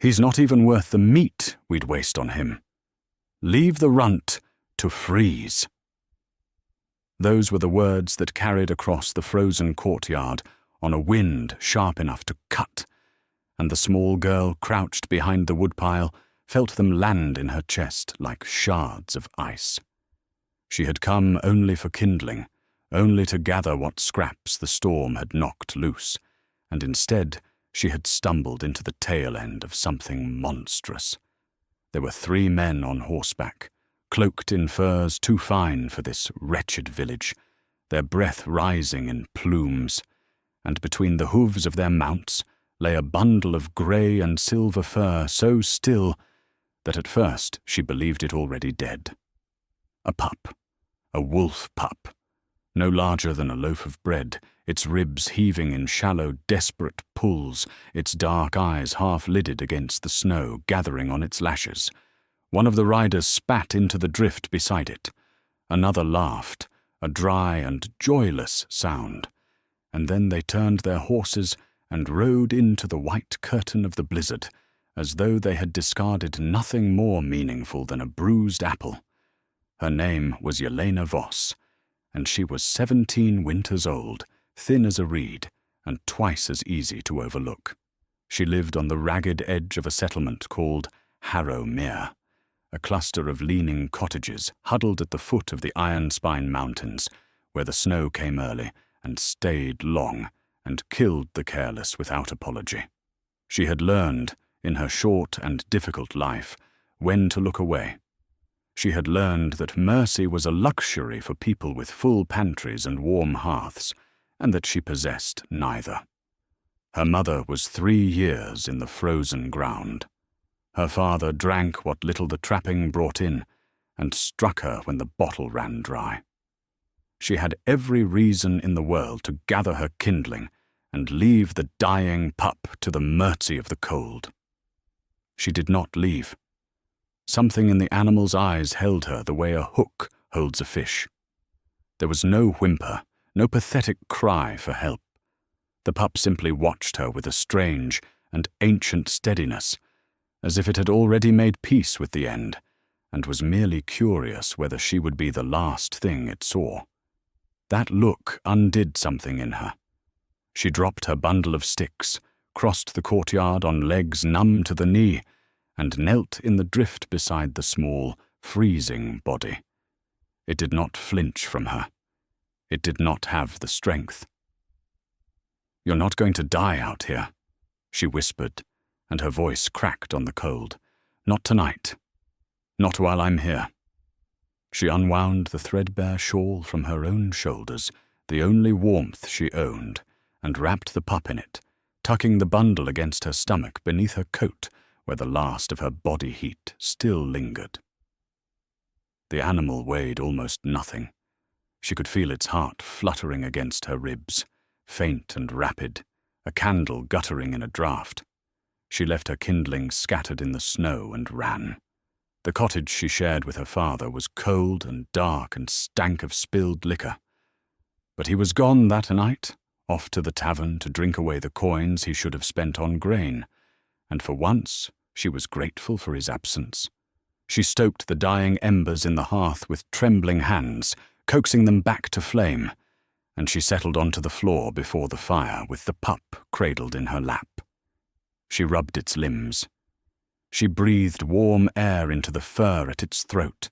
He's not even worth the meat we'd waste on him. Leave the runt to freeze." Those were the words that carried across the frozen courtyard on a wind sharp enough to cut, and the small girl crouched behind the woodpile felt them land in her chest like shards of ice. She had come only for kindling, only to gather what scraps the storm had knocked loose, and instead she had stumbled into the tail end of something monstrous. There were 3 men on horseback, cloaked in furs too fine for this wretched village, their breath rising in plumes, and between the hooves of their mounts lay a bundle of grey and silver fur so still that at first she believed it already dead. A pup, a wolf pup, no larger than a loaf of bread, its ribs heaving in shallow, desperate pulls, its dark eyes half-lidded against the snow gathering on its lashes. One of the riders spat into the drift beside it. Another laughed, a dry and joyless sound, and then they turned their horses and rode into the white curtain of the blizzard, as though they had discarded nothing more meaningful than a bruised apple. Her name was Yelena Voss, and she was 17 winters old, thin as a reed, and twice as easy to overlook. She lived on the ragged edge of a settlement called Harrow Mere, a cluster of leaning cottages huddled at the foot of the Iron Spine Mountains, where the snow came early and stayed long and killed the careless without apology. She had learned, in her short and difficult life, when to look away. She had learned that mercy was a luxury for people with full pantries and warm hearths, and that she possessed neither. Her mother was 3 years in the frozen ground. Her father drank what little the trapping brought in, and struck her when the bottle ran dry. She had every reason in the world to gather her kindling and leave the dying pup to the mercy of the cold. She did not leave. Something in the animal's eyes held her the way a hook holds a fish. There was no whimper, no pathetic cry for help. The pup simply watched her with a strange and ancient steadiness, as if it had already made peace with the end, and was merely curious whether she would be the last thing it saw. That look undid something in her. She dropped her bundle of sticks, crossed the courtyard on legs numb to the knee, and knelt in the drift beside the small, freezing body. It did not flinch from her. It did not have the strength. "You're not going to die out here," she whispered, and her voice cracked on the cold. "Not tonight. Not while I'm here." She unwound the threadbare shawl from her own shoulders, the only warmth she owned, and wrapped the pup in it, tucking the bundle against her stomach beneath her coat, where the last of her body heat still lingered. The animal weighed almost nothing. She could feel its heart fluttering against her ribs, faint and rapid, a candle guttering in a draught. She left her kindling scattered in the snow and ran. The cottage she shared with her father was cold and dark and stank of spilled liquor. But he was gone that night, off to the tavern to drink away the coins he should have spent on grain, and for once she was grateful for his absence. She stoked the dying embers in the hearth with trembling hands, coaxing them back to flame, and she settled onto the floor before the fire with the pup cradled in her lap. She rubbed its limbs. She breathed warm air into the fur at its throat.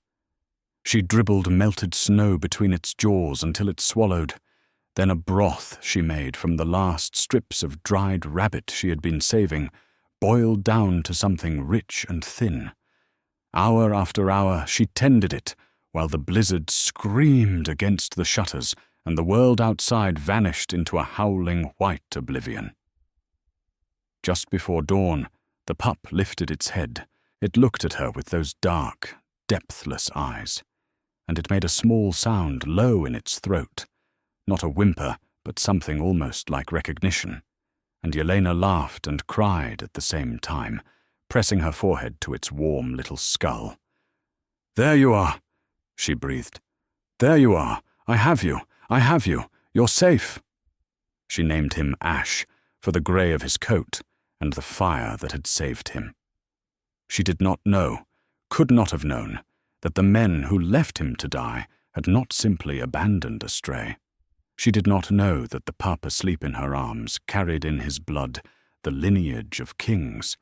She dribbled melted snow between its jaws until it swallowed. Then a broth she made from the last strips of dried rabbit she had been saving boiled down to something rich and thin. Hour after hour she tended it, while the blizzard screamed against the shutters and the world outside vanished into a howling white oblivion. Just before dawn, the pup lifted its head. It looked at her with those dark, depthless eyes, and it made a small sound low in its throat, not a whimper, but something almost like recognition, and Yelena laughed and cried at the same time, pressing her forehead to its warm little skull. "There you are," she breathed. "There you are. I have you. I have you. You're safe." She named him Ash, for the grey of his coat and the fire that had saved him. She did not know, could not have known, that the men who left him to die had not simply abandoned Astray. She did not know that the pup asleep in her arms carried in his blood the lineage of kings,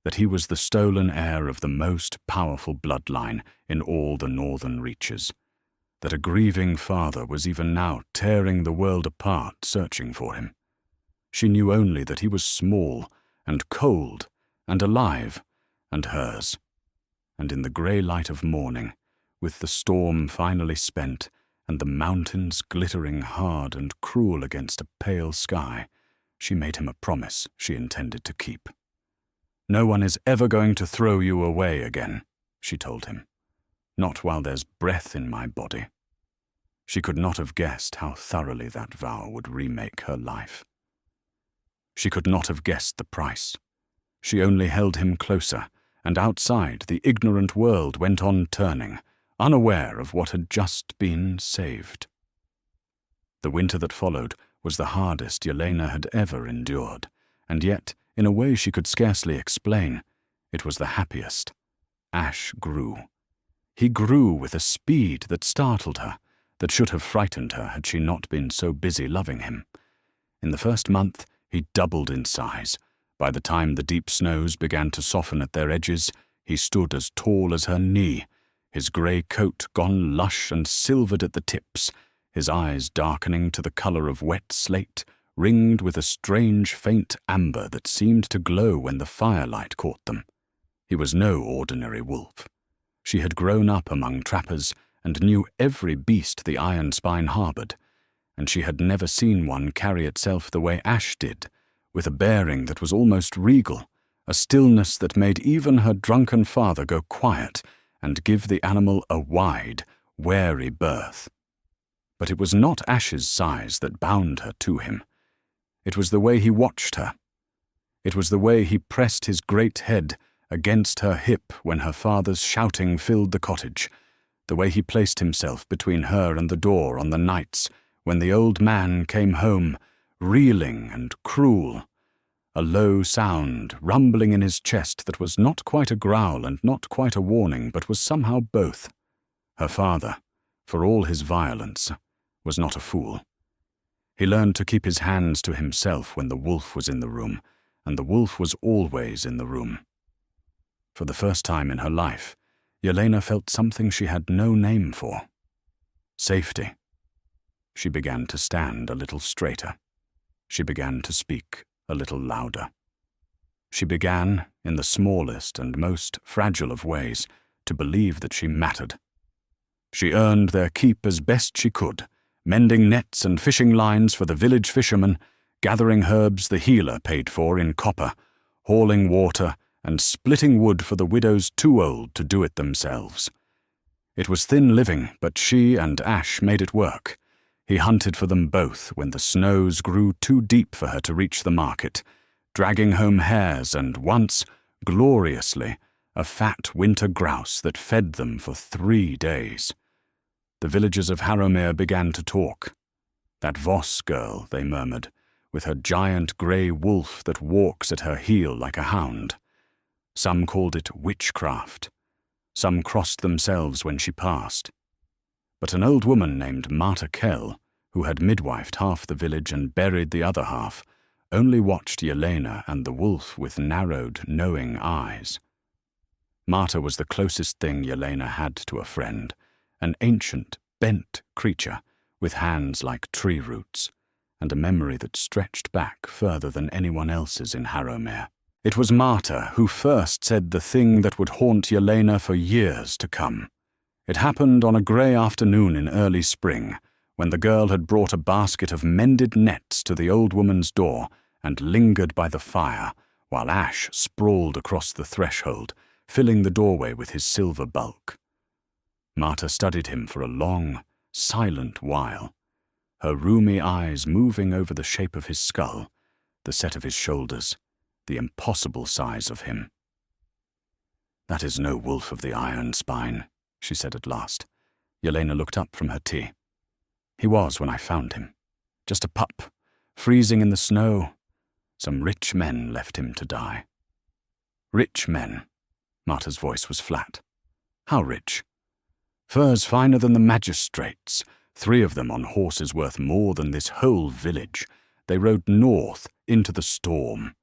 that he was the stolen heir of the most powerful bloodline in all the northern reaches, that a grieving father was even now tearing the world apart searching for him. She knew only that he was small and cold and alive and hers, and in the grey light of morning, with the storm finally spent and the mountains glittering hard and cruel against a pale sky, she made him a promise she intended to keep. "No one is ever going to throw you away again," she told him. "Not while there's breath in my body." She could not have guessed how thoroughly that vow would remake her life. She could not have guessed the price. She only held him closer, and outside the ignorant world went on turning, unaware of what had just been saved. The winter that followed was the hardest Yelena had ever endured, and yet, in a way she could scarcely explain, it was the happiest. Ash grew. He grew with a speed that startled her, that should have frightened her had she not been so busy loving him. In the first month, he doubled in size. By the time the deep snows began to soften at their edges, he stood as tall as her knee, his grey coat gone lush and silvered at the tips, his eyes darkening to the colour of wet slate, ringed with a strange faint amber that seemed to glow when the firelight caught them. He was no ordinary wolf. She had grown up among trappers and knew every beast the Iron Spine harboured, and she had never seen one carry itself the way Ash did, with a bearing that was almost regal, a stillness that made even her drunken father go quiet and give the animal a wide, wary berth. But it was not Ash's size that bound her to him. It was the way he watched her. It was the way he pressed his great head against her hip when her father's shouting filled the cottage, the way he placed himself between her and the door on the nights when the old man came home, reeling and cruel, a low sound rumbling in his chest that was not quite a growl and not quite a warning, but was somehow both. Her father, for all his violence, was not a fool. He learned to keep his hands to himself when the wolf was in the room, and the wolf was always in the room. For the first time in her life, Yelena felt something she had no name for. Safety. She began to stand a little straighter. She began to speak a little louder. She began, in the smallest and most fragile of ways, to believe that she mattered. She earned their keep as best she could, mending nets and fishing lines for the village fishermen, gathering herbs the healer paid for in copper, hauling water, and splitting wood for the widows too old to do it themselves. It was thin living, but she and Ash made it work. He hunted for them both when the snows grew too deep for her to reach the market, dragging home hares and once, gloriously, a fat winter grouse that fed them for 3 days. The villagers of Harrowmere began to talk. "That Voss girl," they murmured, "with her giant grey wolf that walks at her heel like a hound." Some called it witchcraft. Some crossed themselves when she passed. But an old woman named Marta Kell, who had midwifed half the village and buried the other half, only watched Yelena and the wolf with narrowed, knowing eyes. Marta was the closest thing Yelena had to a friend, an ancient, bent creature with hands like tree roots, and a memory that stretched back further than anyone else's in Harrowmere. It was Marta who first said the thing that would haunt Yelena for years to come. It happened on a grey afternoon in early spring, when the girl had brought a basket of mended nets to the old woman's door and lingered by the fire, while Ash sprawled across the threshold, filling the doorway with his silver bulk. Marta studied him for a long, silent while, her rheumy eyes moving over the shape of his skull, the set of his shoulders, the impossible size of him. "That is no wolf of the Iron Spine," she said at last. Yelena looked up from her tea. "He was when I found him. Just a pup, freezing in the snow. Some rich men left him to die." Rich men. Marta's voice was flat. How rich? Furs finer than the magistrates, 3 of them on horses worth more than this whole village. They rode north into the storm.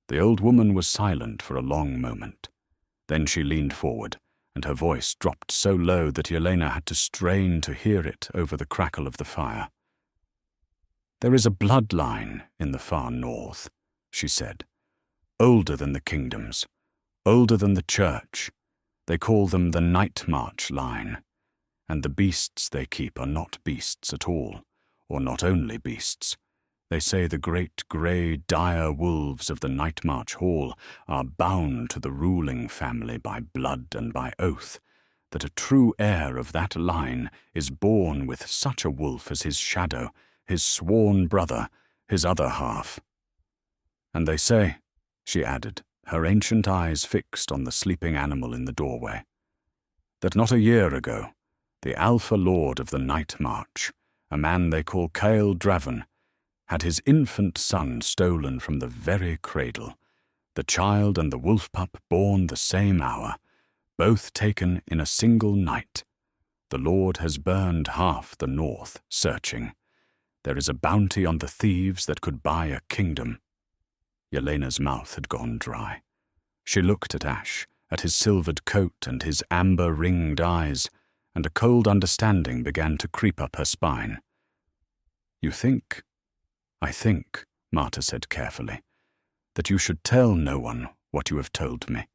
The old woman was silent for a long moment. Then she leaned forward, and her voice dropped so low that Yelena had to strain to hear it over the crackle of the fire. There is a bloodline in the far north, she said, older than the kingdoms, older than the church. They call them the Night March line, and the beasts they keep are not beasts at all, or not only beasts. They say the great grey dire wolves of the Night March Hall are bound to the ruling family by blood and by oath, that a true heir of that line is born with such a wolf as his shadow, his sworn brother, his other half. And they say, she added, her ancient eyes fixed on the sleeping animal in the doorway, that not a year ago, the Alpha Lord of the Night March, a man they call Cael Draven, had his infant son stolen from the very cradle, the child and the wolf pup born the same hour, both taken in a single night. The Lord has burned half the north, searching. There is a bounty on the thieves that could buy a kingdom. Yelena's mouth had gone dry. She looked at Ash, at his silvered coat and his amber-ringed eyes, and a cold understanding began to creep up her spine. You think, I think, Marta said carefully, that you should tell no one what you have told me.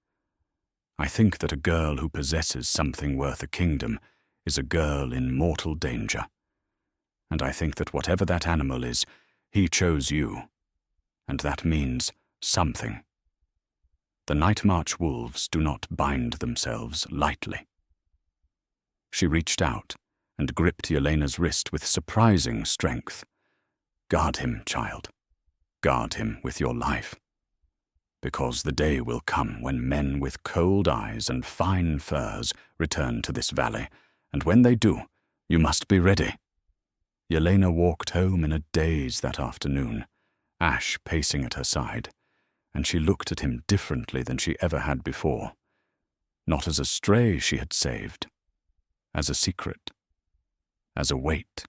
I think that a girl who possesses something worth a kingdom is a girl in mortal danger. And I think that whatever that animal is, he chose you. And that means something. The Night March wolves do not bind themselves lightly. She reached out and gripped Yelena's wrist with surprising strength. Guard him, child. Guard him with your life. Because the day will come when men with cold eyes and fine furs return to this valley, and when they do, you must be ready. Yelena walked home in a daze that afternoon, Ash pacing at her side, and she looked at him differently than she ever had before. Not as a stray she had saved, as a secret, as a weight,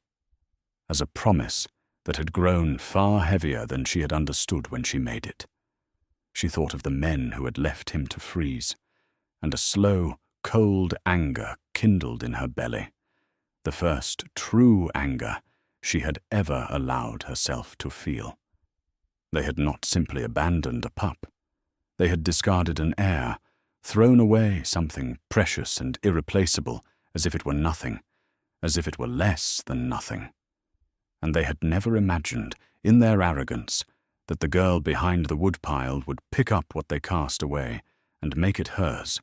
as a promise that had grown far heavier than she had understood when she made it. She thought of the men who had left him to freeze, and a slow, cold anger kindled in her belly, the first true anger she had ever allowed herself to feel. They had not simply abandoned a pup. They had discarded an heir, thrown away something precious and irreplaceable as if it were nothing, as if it were less than nothing. And they had never imagined, in their arrogance, that the girl behind the woodpile would pick up what they cast away and make it hers.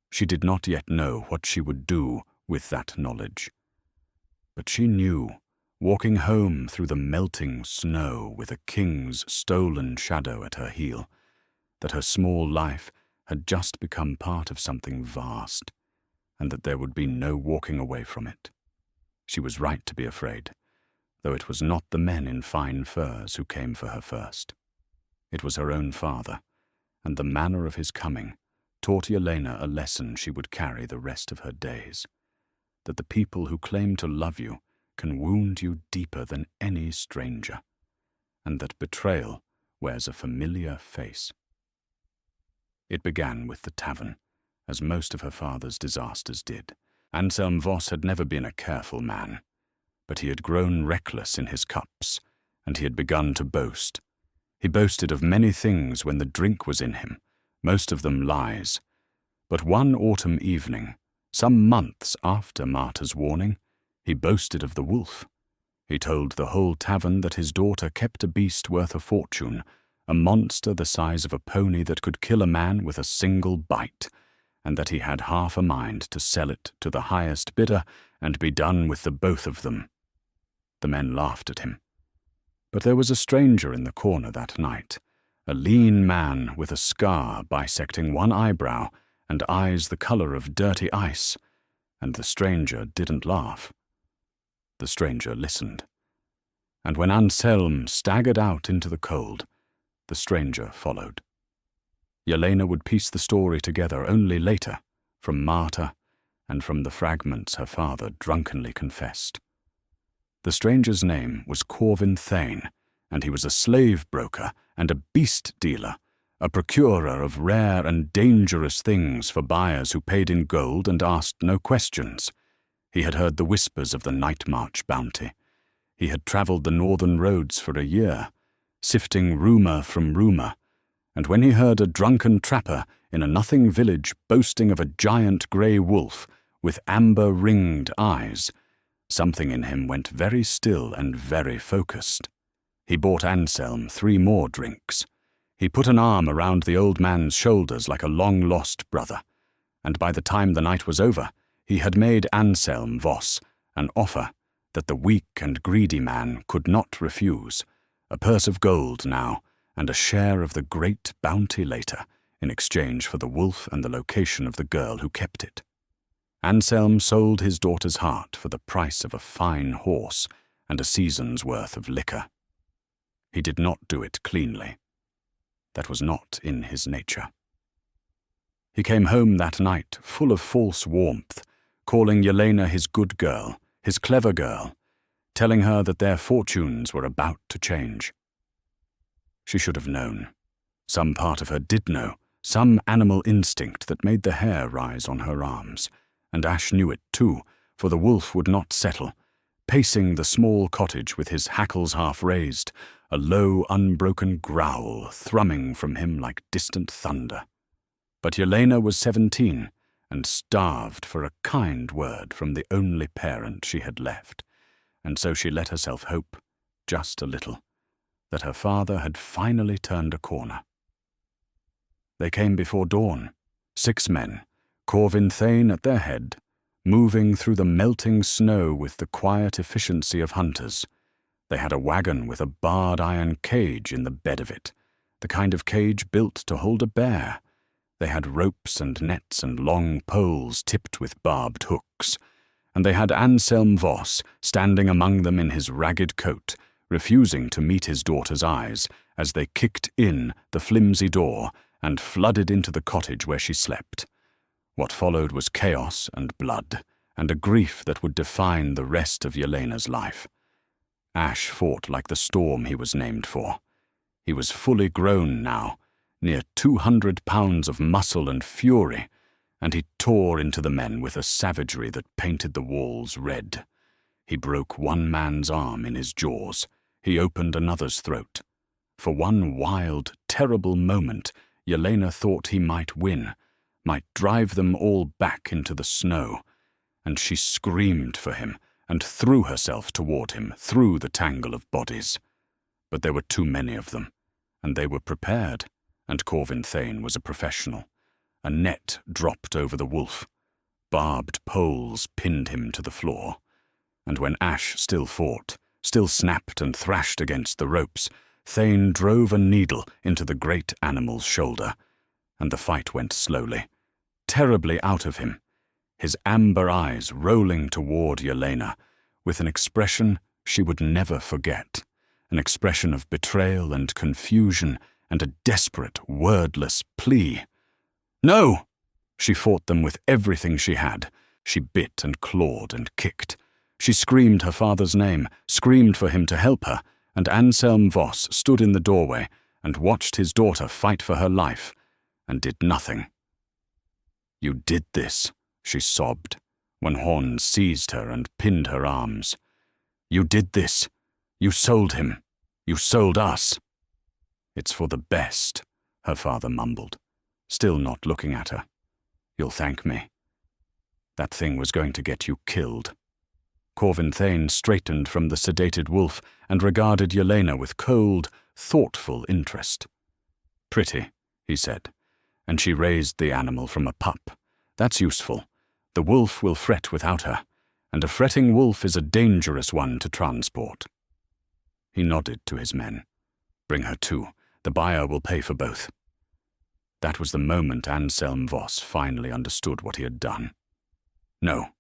She did not yet know what she would do with that knowledge. But she knew, walking home through the melting snow with a king's stolen shadow at her heel, that her small life had just become part of something vast, and that there would be no walking away from it. She was right to be afraid, though it was not the men in fine furs who came for her first. It was her own father, and the manner of his coming taught Yelena a lesson she would carry the rest of her days, that the people who claim to love you can wound you deeper than any stranger, and that betrayal wears a familiar face. It began with the tavern, as most of her father's disasters did. Anselm Voss had never been a careful man, but he had grown reckless in his cups, and he had begun to boast. He boasted of many things when the drink was in him, most of them lies. But one autumn evening, some months after Marta's warning, he boasted of the wolf. He told the whole tavern that his daughter kept a beast worth a fortune, a monster the size of a pony that could kill a man with a single bite, and that he had half a mind to sell it to the highest bidder and be done with the both of them. The men laughed at him. But there was a stranger in the corner that night, a lean man with a scar bisecting one eyebrow and eyes the color of dirty ice, and the stranger didn't laugh. The stranger listened. And when Anselm staggered out into the cold, the stranger followed. Jelena would piece the story together only later, from Marta and from the fragments her father drunkenly confessed. The stranger's name was Corvin Thane, and he was a slave broker and a beast dealer, a procurer of rare and dangerous things for buyers who paid in gold and asked no questions. He had heard the whispers of the night march bounty. He had travelled the northern roads for a year, sifting rumour from rumour, and when he heard a drunken trapper in a nothing village boasting of a giant grey wolf with amber-ringed eyes, something in him went very still and very focused. He bought Anselm 3 more drinks. He put an arm around the old man's shoulders like a long-lost brother, and by the time the night was over, he had made Anselm Voss an offer that the weak and greedy man could not refuse, a purse of gold now, and a share of the great bounty later, in exchange for the wolf and the location of the girl who kept it. Anselm sold his daughter's heart for the price of a fine horse and a season's worth of liquor. He did not do it cleanly. That was not in his nature. He came home that night full of false warmth, calling Jelena his good girl, his clever girl, telling her that their fortunes were about to change. She should have known. Some part of her did know, some animal instinct that made the hair rise on her arms, and Ash knew it too, for the wolf would not settle, pacing the small cottage with his hackles half raised, a low, unbroken growl thrumming from him like distant thunder. But Jelena was 17, and starved for a kind word from the only parent she had left, and so she let herself hope, just a little, that her father had finally turned a corner. They came before dawn, 6 men, Corvin Thane at their head, moving through the melting snow with the quiet efficiency of hunters. They had a wagon with a barred iron cage in the bed of it, the kind of cage built to hold a bear. They had ropes and nets and long poles tipped with barbed hooks, and they had Anselm Voss standing among them in his ragged coat, refusing to meet his daughter's eyes as they kicked in the flimsy door and flooded into the cottage where she slept. What followed was chaos and blood, and a grief that would define the rest of Jelena's life. Ash fought like the storm he was named for. He was fully grown now, near 200 pounds of muscle and fury, and he tore into the men with a savagery that painted the walls red. He broke one man's arm in his jaws. He opened another's throat. For one wild, terrible moment, Jelena thought he might win, might drive them all back into the snow, and she screamed for him and threw herself toward him through the tangle of bodies. But there were too many of them, and they were prepared, and Corvin Thane was a professional. A net dropped over the wolf. Barbed poles pinned him to the floor, and when Ash still fought, still snapped and thrashed against the ropes, Thane drove a needle into the great animal's shoulder, and the fight went slowly, terribly out of him, his amber eyes rolling toward Jelena, with an expression she would never forget, an expression of betrayal and confusion and a desperate, wordless plea. No! She fought them with everything she had. She bit and clawed and kicked. She screamed her father's name, screamed for him to help her, and Anselm Voss stood in the doorway and watched his daughter fight for her life, and did nothing. "You did this," she sobbed, when Horn seized her and pinned her arms. "You did this. You sold him. You sold us." "It's for the best," her father mumbled, still not looking at her. "You'll thank me. That thing was going to get you killed." Corvin Thane straightened from the sedated wolf and regarded Jelena with cold, thoughtful interest. "Pretty," he said, and she raised the animal from a pup. "That's useful. The wolf will fret without her, and a fretting wolf is a dangerous one to transport." He nodded to his men. "Bring her too. The buyer will pay for both." That was the moment Anselm Voss finally understood what he had done. "No,"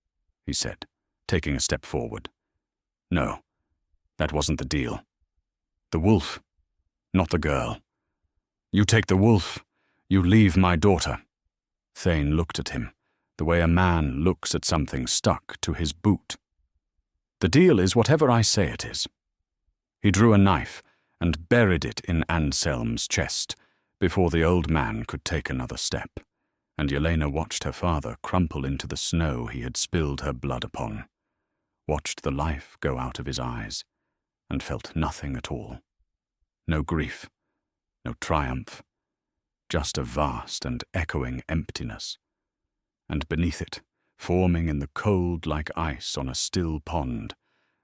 he said, taking a step forward. "No, that wasn't the deal. The wolf, not the girl. You take the wolf, You leave my daughter." Thane looked at him, the way a man looks at something stuck to his boot. "The deal is whatever I say it is." He drew a knife and buried it in Anselm's chest before the old man could take another step, and Yelena watched her father crumple into the snow he had spilled her blood upon, watched the life go out of his eyes, and felt nothing at all. No grief, no triumph, just a vast and echoing emptiness. And beneath it, forming in the cold like ice on a still pond,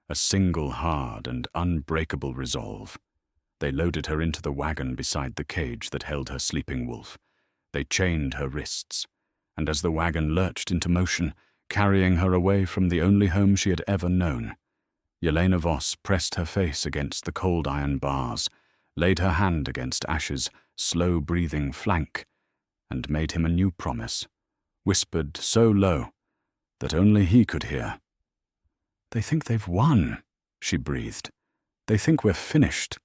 a single hard and unbreakable resolve. They loaded her into the wagon beside the cage that held her sleeping wolf. They chained her wrists, and as the wagon lurched into motion, carrying her away from the only home she had ever known, Yelena Voss pressed her face against the cold iron bars, laid her hand against Ash's slow-breathing flank, and made him a new promise, whispered so low that only he could hear. "They think they've won," she breathed. "They think we're finished.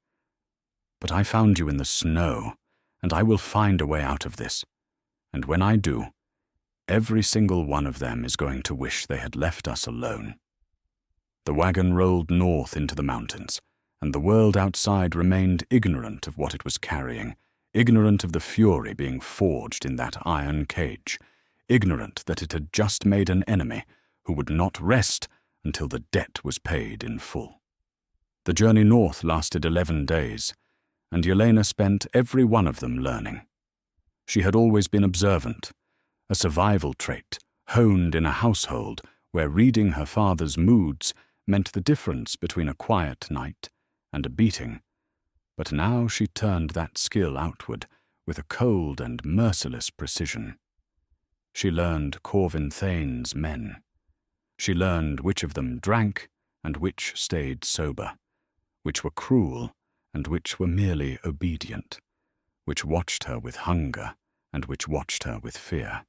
But I found you in the snow, and I will find a way out of this. And when I do, every single one of them is going to wish they had left us alone." The wagon rolled north into the mountains, and the world outside remained ignorant of what it was carrying, ignorant of the fury being forged in that iron cage, ignorant that it had just made an enemy who would not rest until the debt was paid in full. The journey north lasted 11 days, and Yelena spent every one of them learning. She had always been observant, a survival trait honed in a household where reading her father's moods meant the difference between a quiet night and a beating. But now she turned that skill outward with a cold and merciless precision. She learned Corvin Thane's men. She learned which of them drank and which stayed sober, which were cruel and which were merely obedient, which watched her with hunger and which watched her with fear.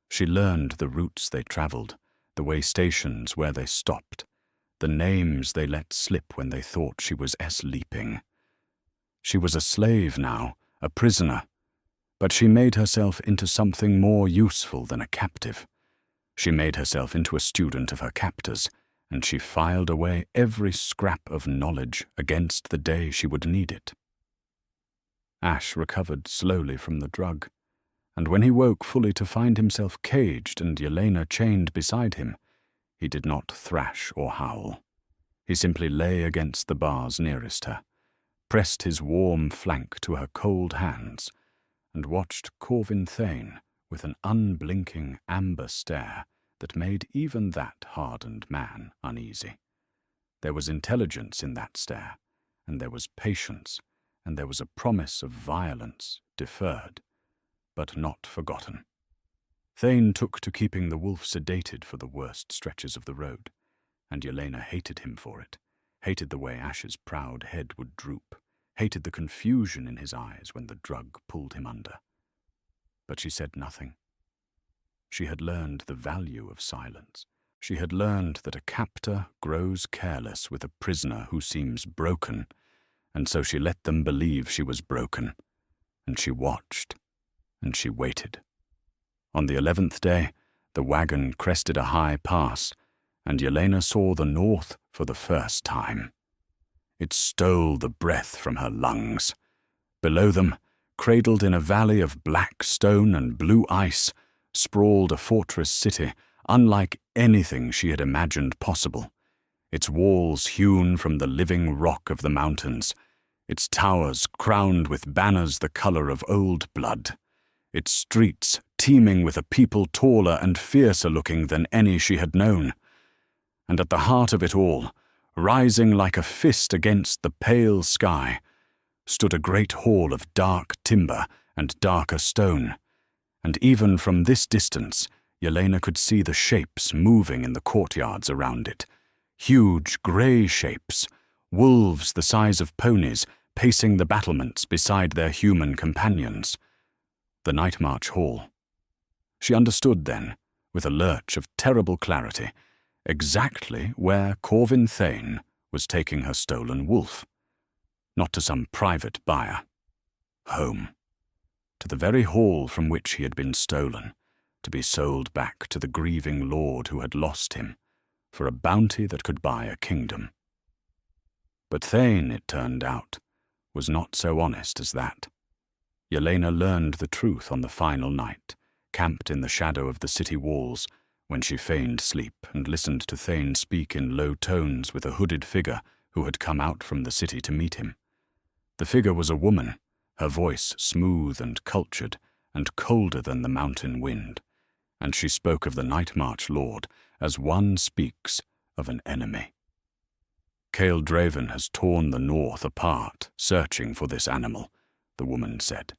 She learned the routes they travelled, the way stations where they stopped, the names they let slip when they thought she was sleeping. She was a slave now, a prisoner, but she made herself into something more useful than a captive. She made herself into a student of her captors, and she filed away every scrap of knowledge against the day she would need it. Ash recovered slowly from the drug, and when he woke fully to find himself caged and Yelena chained beside him, he did not thrash or howl. He simply lay against the bars nearest her, pressed his warm flank to her cold hands, and watched Corvin Thane with an unblinking amber stare that made even that hardened man uneasy. There was intelligence in that stare, and there was patience, and there was a promise of violence deferred, but not forgotten. Thane took to keeping the wolf sedated for the worst stretches of the road, and Yelena hated him for it, hated the way Ash's proud head would droop, hated the confusion in his eyes when the drug pulled him under. But she said nothing. She had learned the value of silence. She had learned that a captor grows careless with a prisoner who seems broken, and so she let them believe she was broken, and she watched, and she waited. On the 11th day, the wagon crested a high pass, and Yelena saw the north for the first time. It stole the breath from her lungs. Below them, cradled in a valley of black stone and blue ice, sprawled a fortress city unlike anything she had imagined possible, its walls hewn from the living rock of the mountains, its towers crowned with banners the color of old blood, its streets teeming with a people taller and fiercer looking than any she had known. And at the heart of it all, rising like a fist against the pale sky, stood a great hall of dark timber and darker stone, and even from this distance Yelena could see the shapes moving in the courtyards around it, huge grey shapes, wolves the size of ponies pacing the battlements beside their human companions. The Night March Hall. She understood then, with a lurch of terrible clarity, exactly where Corvin Thane was taking her stolen wolf. Not to some private buyer. Home. to the very hall from which he had been stolen, to be sold back to the grieving lord who had lost him, for a bounty that could buy a kingdom. But Thane, it turned out, was not so honest as that. Yelena learned the truth on the final night, camped in the shadow of the city walls, when she feigned sleep and listened to Thane speak in low tones with a hooded figure who had come out from the city to meet him. The figure was a woman, her voice smooth and cultured and colder than the mountain wind, and she spoke of the Night March Lord as one speaks of an enemy. Kael Draven has torn the north apart, searching for this animal, the woman said.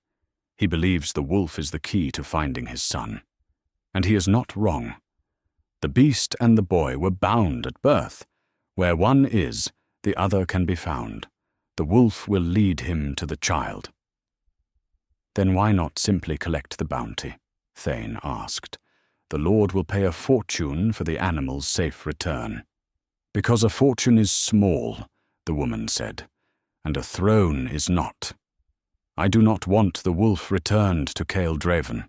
He believes the wolf is the key to finding his son. And he is not wrong. The beast and the boy were bound at birth. Where one is, the other can be found. The wolf will lead him to the child. Then why not simply collect the bounty? Thane asked. The Lord will pay a fortune for the animal's safe return. Because a fortune is small, the woman said, and a throne is not. I do not want the wolf returned to Kael Draven.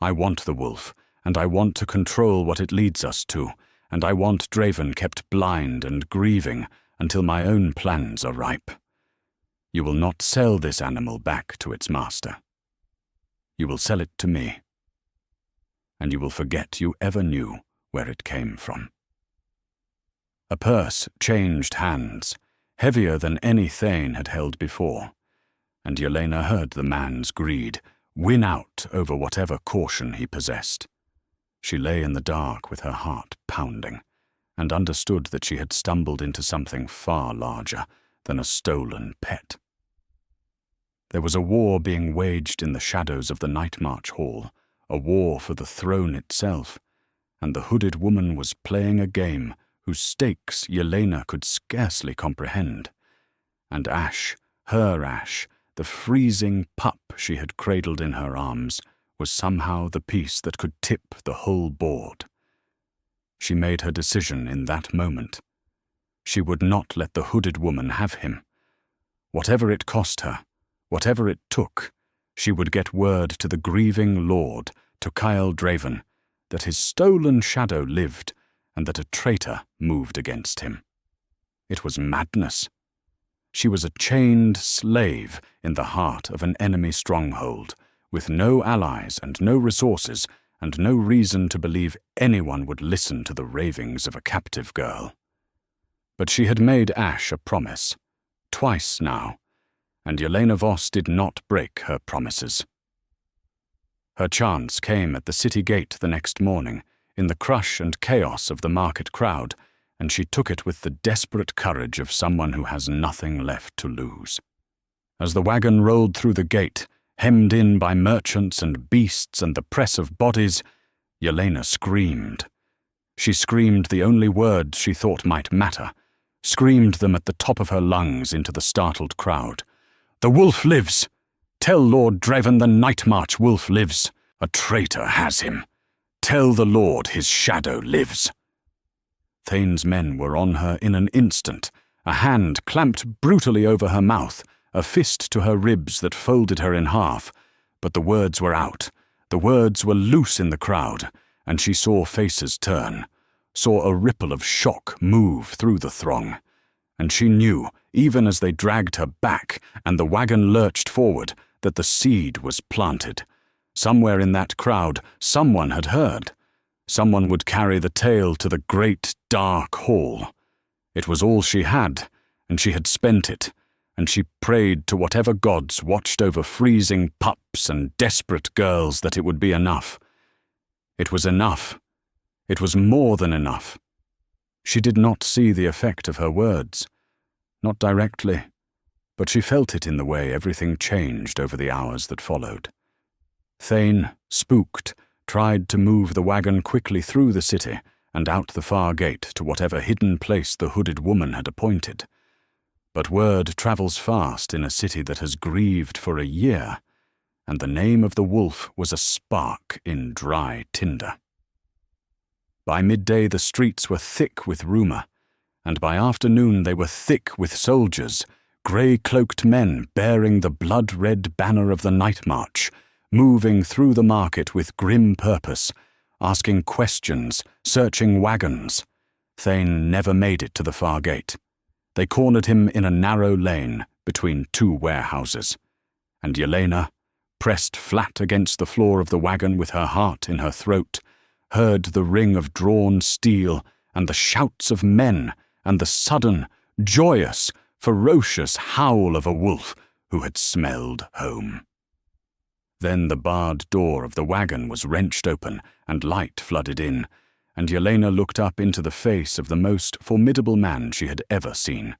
I want the wolf, and I want to control what it leads us to, and I want Draven kept blind and grieving until my own plans are ripe. You will not sell this animal back to its master. You will sell it to me, and you will forget you ever knew where it came from. A purse changed hands, heavier than any Thane had held before, and Yelena heard the man's greed win out over whatever caution he possessed. She lay in the dark with her heart pounding, and understood that she had stumbled into something far larger than a stolen pet. There was a war being waged in the shadows of the Night March Hall, a war for the throne itself, and the hooded woman was playing a game whose stakes Yelena could scarcely comprehend. And Ash, her Ash, the freezing pup she had cradled in her arms, was somehow the piece that could tip the whole board. She made her decision in that moment. She would not let the hooded woman have him. Whatever it cost her, whatever it took, she would get word to the grieving lord, to Kael Draven, that his stolen shadow lived, and that a traitor moved against him. It was madness. She was a chained slave in the heart of an enemy stronghold, with no allies and no resources, and no reason to believe anyone would listen to the ravings of a captive girl. But she had made Ash a promise, twice now, and Yelena Voss did not break her promises. Her chance came at the city gate the next morning, in the crush and chaos of the market crowd, and she took it with the desperate courage of someone who has nothing left to lose. As the wagon rolled through the gate, hemmed in by merchants and beasts and the press of bodies, Yelena screamed. She screamed the only words she thought might matter, screamed them at the top of her lungs into the startled crowd. "The wolf lives! Tell Lord Draven the Night March wolf lives! A traitor has him! Tell the Lord his shadow lives!" Thane's men were on her in an instant, a hand clamped brutally over her mouth, a fist to her ribs that folded her in half. But the words were out. The words were loose in the crowd, and she saw faces turn, saw a ripple of shock move through the throng. And she knew, even as they dragged her back and the wagon lurched forward, that the seed was planted. Somewhere in that crowd, someone had heard. Someone would carry the tale to the great, dark hall. It was all she had, and she had spent it, and she prayed to whatever gods watched over freezing pups and desperate girls that it would be enough. It was enough. It was more than enough. She did not see the effect of her words. Not directly, but she felt it in the way everything changed over the hours that followed. Thane, spooked, tried to move the wagon quickly through the city and out the far gate to whatever hidden place the hooded woman had appointed. But word travels fast in a city that has grieved for a year, and the name of the wolf was a spark in dry tinder. By midday the streets were thick with rumor, and by afternoon they were thick with soldiers, grey-cloaked men bearing the blood-red banner of the Night March, moving through the market with grim purpose, asking questions, searching wagons. Thane never made it to the far gate. They cornered him in a narrow lane between two warehouses, and Yelena, pressed flat against the floor of the wagon with her heart in her throat, heard the ring of drawn steel and the shouts of men and the sudden, joyous, ferocious howl of a wolf who had smelled home. Then the barred door of the wagon was wrenched open and light flooded in, and Yelena looked up into the face of the most formidable man she had ever seen.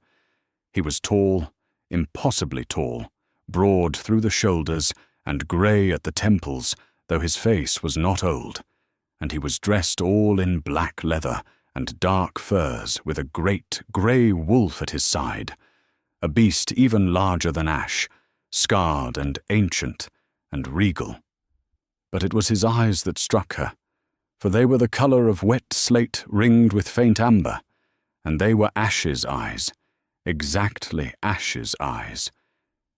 He was tall, impossibly tall, broad through the shoulders and grey at the temples, though his face was not old, and he was dressed all in black leather and dark furs with a great grey wolf at his side, a beast even larger than Ash, scarred and ancient and regal. But it was his eyes that struck her, for they were the colour of wet slate ringed with faint amber, and they were Ash's eyes, exactly Ash's eyes,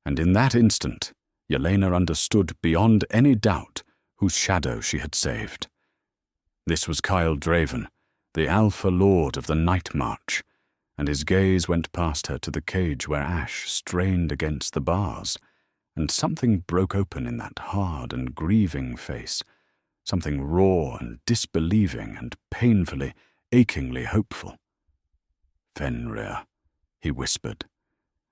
and in that instant Yelena understood beyond any doubt whose shadow she had saved. This was Kyle Draven, the Alpha Lord of the Night March, and his gaze went past her to the cage where Ash strained against the bars, and something broke open in that hard and grieving face, something raw and disbelieving and painfully, achingly hopeful. Fenrir, he whispered,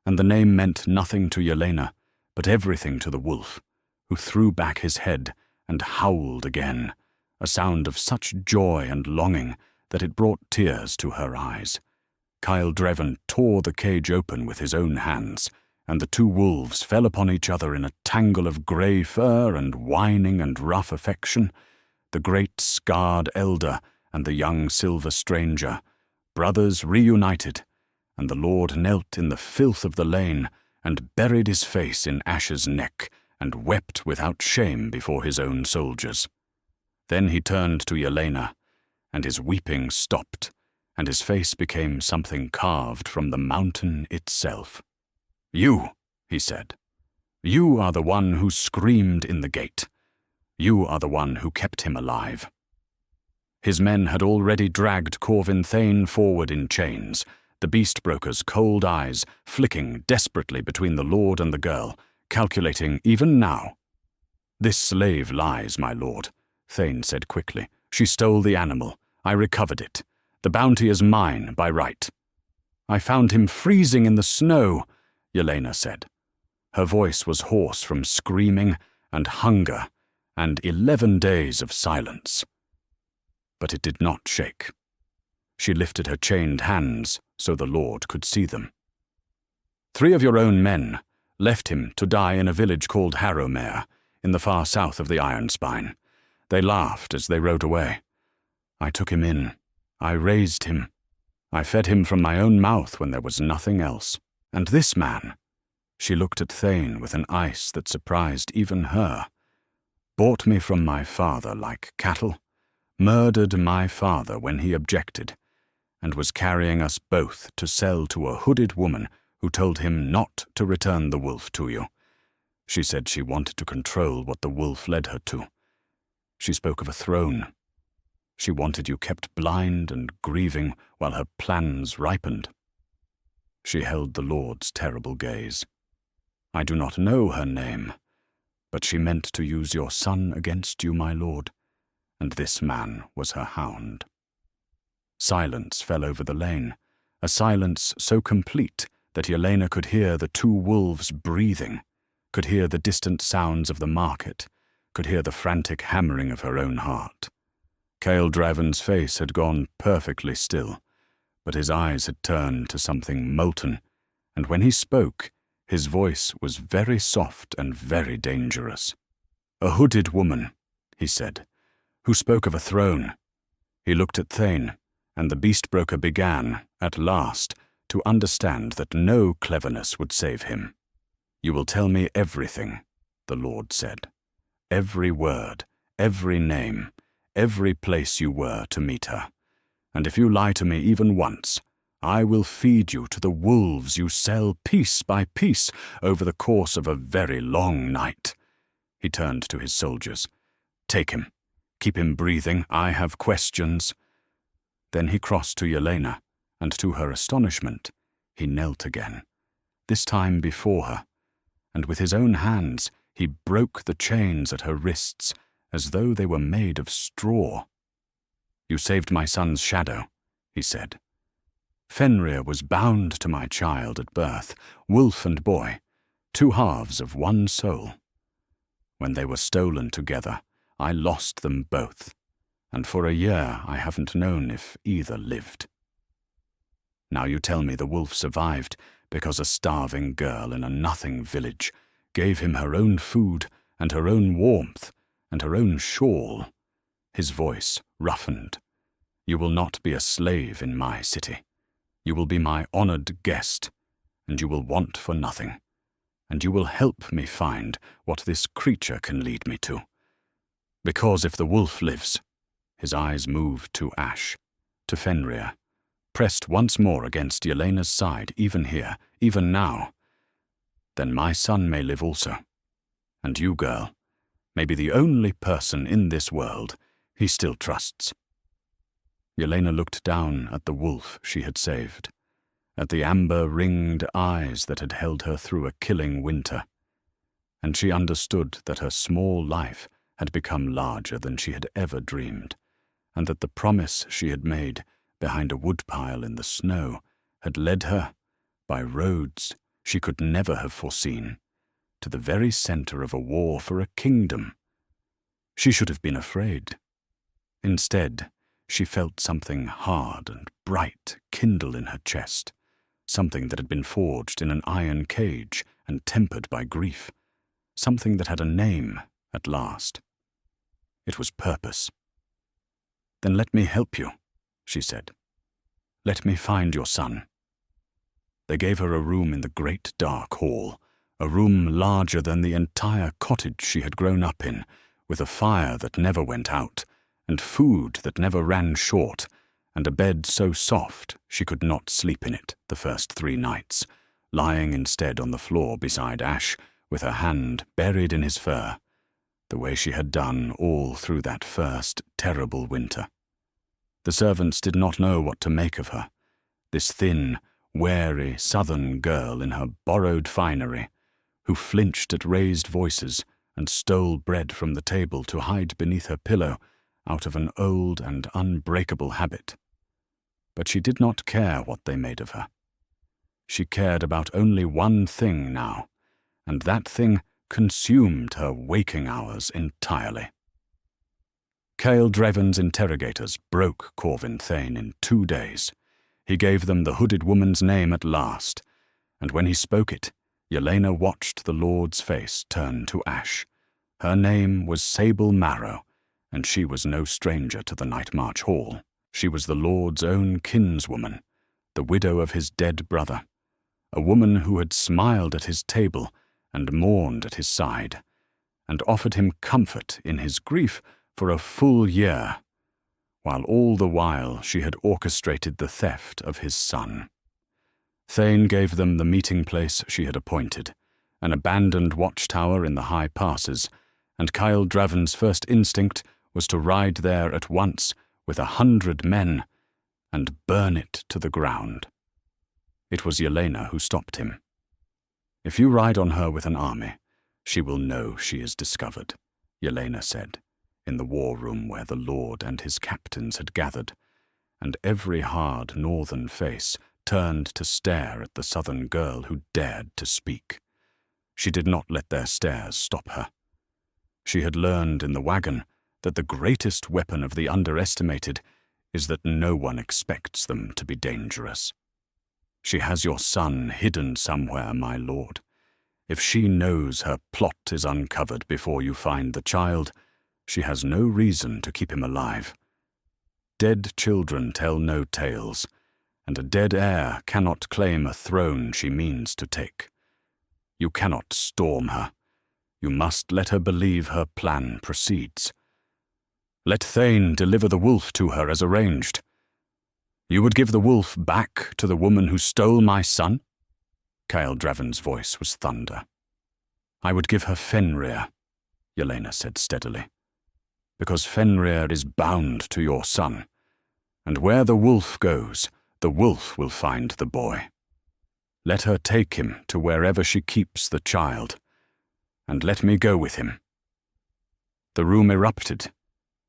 and the name meant nothing to Yelena, but everything to the wolf, who threw back his head and howled again, a sound of such joy and longing that it brought tears to her eyes. Kyle Draven tore the cage open with his own hands, and the two wolves fell upon each other in a tangle of grey fur and whining and rough affection, the great scarred elder and the young silver stranger, brothers reunited, and the Lord knelt in the filth of the lane and buried his face in Ash's neck and wept without shame before his own soldiers. Then he turned to Yelena, and his weeping stopped, and his face became something carved from the mountain itself. "You," he said, "you are the one who screamed in the gate. You are the one who kept him alive." His men had already dragged Corvin Thane forward in chains, the beast-broker's cold eyes flicking desperately between the lord and the girl, calculating even now. "This slave lies, my lord," Thane said quickly. "She stole the animal. I recovered it. The bounty is mine by right." "I found him freezing in the snow," Yelena said. Her voice was hoarse from screaming and hunger and 11 days of silence. But it did not shake. She lifted her chained hands so the Lord could see them. "3 of your own men left him to die in a village called Harrowmere, in the far south of the Iron Spine. They laughed as they rode away. I took him in. I raised him. I fed him from my own mouth when there was nothing else. And this man," she looked at Thane with an ice that surprised even her, "bought me from my father like cattle, murdered my father when he objected, and was carrying us both to sell to a hooded woman who told him not to return the wolf to you. She said she wanted to control what the wolf led her to. She spoke of a throne. She wanted you kept blind and grieving while her plans ripened." She held the Lord's terrible gaze. "I do not know her name, but she meant to use your son against you, my lord, and this man was her hound." Silence fell over the lane, a silence so complete that Yelena could hear the two wolves breathing, could hear the distant sounds of the market, could hear the frantic hammering of her own heart. Kyle Draven's face had gone perfectly still, but his eyes had turned to something molten, and when he spoke, his voice was very soft and very dangerous. "A hooded woman," he said, "who spoke of a throne." He looked at Thane, and the beast-broker began, at last, to understand that no cleverness would save him. "You will tell me everything," the Lord said. "Every word, every name, every place you were to meet her. And if you lie to me even once, I will feed you to the wolves you sell piece by piece over the course of a very long night. He turned to his soldiers. "Take him. Keep him breathing. I have questions." Then he crossed to Yelena, and to her astonishment, he knelt again, this time before her, and with his own hands he broke the chains at her wrists as though they were made of straw. "You saved my son's shadow," he said. "Fenrir was bound to my child at birth, wolf and boy, two halves of one soul. When they were stolen together, I lost them both, and for a year I haven't known if either lived. Now you tell me the wolf survived because a starving girl in a nothing village gave him her own food and her own warmth and her own shawl." His voice roughened. "You will not be a slave in my city. You will be my honored guest, and you will want for nothing, and you will help me find what this creature can lead me to. Because if the wolf lives," his eyes moved to Ash, to Fenrir, pressed once more against Yelena's side, even here, even now, "then my son may live also. And you, girl, may be the only person in this world he still trusts." Yelena looked down at the wolf she had saved, at the amber-ringed eyes that had held her through a killing winter, and she understood that her small life had become larger than she had ever dreamed, and that the promise she had made behind a woodpile in the snow had led her, by roads she could never have foreseen, to the very center of a war for a kingdom. She should have been afraid. Instead, she felt something hard and bright kindle in her chest, something that had been forged in an iron cage and tempered by grief, something that had a name at last. It was purpose. "Then let me help you," she said. "Let me find your son." They gave her a room in the great dark hall, a room larger than the entire cottage she had grown up in, with a fire that never went out, and food that never ran short, and a bed so soft she could not sleep in it the first 3 nights, lying instead on the floor beside Ash, with her hand buried in his fur, the way she had done all through that first terrible winter. The servants did not know what to make of her, this thin, wary southern girl in her borrowed finery, who flinched at raised voices and stole bread from the table to hide beneath her pillow out of an old and unbreakable habit. But she did not care what they made of her. She cared about only one thing now, and that thing consumed her waking hours entirely. Cael Dreven's interrogators broke Corvin Thane in 2 days. He gave them the hooded woman's name at last, and when he spoke it, Yelena watched the Lord's face turn to ash. Her name was Sable Marrow, and she was no stranger to the Night March Hall. She was the Lord's own kinswoman, the widow of his dead brother, a woman who had smiled at his table and mourned at his side, and offered him comfort in his grief for a full year, while all the while she had orchestrated the theft of his son. Thane gave them the meeting place she had appointed, an abandoned watchtower in the high passes, and Cael Dreven's first instinct was to ride there at once with 100 men and burn it to the ground. It was Yelena who stopped him. "If you ride on her with an army, she will know she is discovered," Yelena said, in the war room where the Lord and his captains had gathered, and every hard northern face turned to stare at the southern girl who dared to speak. She did not let their stares stop her. She had learned in the wagon that the greatest weapon of the underestimated is that no one expects them to be dangerous. "She has your son hidden somewhere, my lord. If she knows her plot is uncovered before you find the child, she has no reason to keep him alive. Dead children tell no tales, and a dead heir cannot claim a throne she means to take. You cannot storm her. You must let her believe her plan proceeds. Let Thane deliver the wolf to her as arranged. You would give the wolf back to the woman who stole my son?" Cael Dreven's voice was thunder. "I would give her Fenrir," Yelena said steadily, because Fenrir is bound to your son, and where the wolf goes, the wolf will find the boy. Let her take him to wherever she keeps the child, and let me go with him." The room erupted.